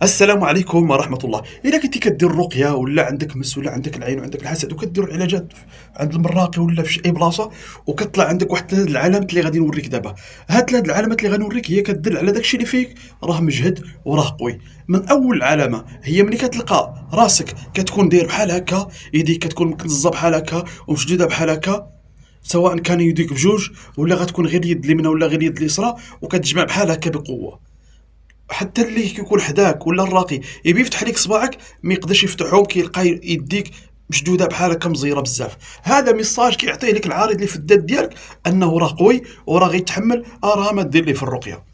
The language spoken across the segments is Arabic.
السلام عليكم ورحمة الله. إلا كنتي كدير الرقية ولا عندك مس ولا عندك العين وعندك الحسد وكدير العلاجات عند المراقي ولا في أي بلاصة، وكطلع عندك واحد ثلاث العلامات اللي غادي نوريك دابا. هاد ثلاث العلامات اللي غادي نوريك هي كدل على داكشي اللي فيك راه مجهد وراه قوي. من أول علامة هي ملي كتلقى راسك كتكون داير بحال هكا، يديك كتكون مكنزة بحال هكا ومشدودة بحال هكا، سواء كان يديك بجوج ولا غتكون غير اليد اليمنى ولا غير اليد اليسرى وكتجمع بحال هكا بقوة. حتى اللي كيكون حداك ولا الراقي يبي يفتح لك صباعك ما يقدرش يفتحهم، كيلقى يديك مشدوده بحال هكا مزيره بزاف. هذا ميساج كيعطيه لك العارض اللي في الذات ديالك انه راه قوي وراه غيتحمل، راه ما دير ليه في الرقيه.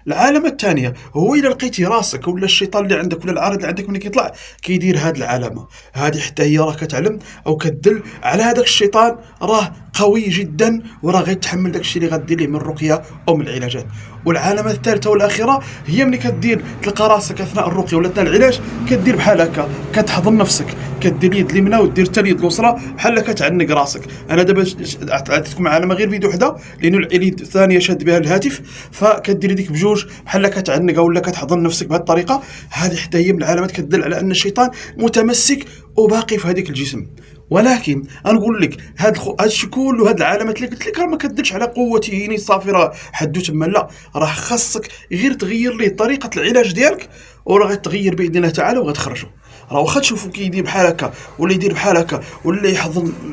العلامه الثانيه هو الا لقيتي راسك ولا الشيطان اللي عندك ولا العارض اللي عندك ملي كيطلع كيدير هذه العلامه، هذه حتى هي راه كتعلم او كتدل على هذاك الشيطان راه قوي جدا وراه غيتحمل داك الشيء اللي غدير ليه من الرقيه او من العلاجات. والعلامه الثالثه والاخيره هي ملي كدير تلقى راسك اثناء الرقيه ولا اثناء العلاج كدير بحال هكا، كتحضن نفسك، كدير اليد اليمنى ودير حتى اليد اليسرى بحال كتعنق راسك. انا دابا عطيتكم علامه غير فيديو وحده لانه اليد الثانيه شاد بها الهاتف، فكدير يديك بجوج بحال كتعنقها ولا كتحضن نفسك بهذه الطريقه. هذه حتى هي من العلامات كتدل على ان الشيطان متمسك وباقي في هذيك الجسم. ولكن نقول لك هاد الشيء كله، هاد العلامات اللي قلت لك راه ما كدلش على قوته صافي راه حدو تما، لا، راه خاصك غير تغير ليه طريقه العلاج ديالك وراه غتغير باذن الله تعالى وغتخرجوا. راه واخا تشوفوا كيدير بحال هكا ولا يدير بحال هكا ولا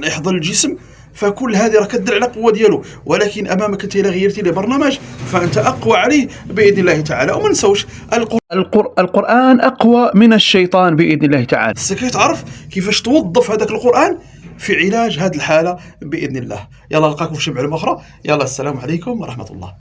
يحضن الجسم، فكل هذه راه كدل على القوه ديالو، ولكن امامك انت الا غيرتي له برنامج فانت اقوى عليه باذن الله تعالى. وما نساوش القرآن أقوى من الشيطان بإذن الله تعالى. خصك تعرف كيفاش توظف هذاك القرآن في علاج هذه الحالة بإذن الله. يلا نلقاكم في شي معلومة أخرى. يلا السلام عليكم ورحمة الله.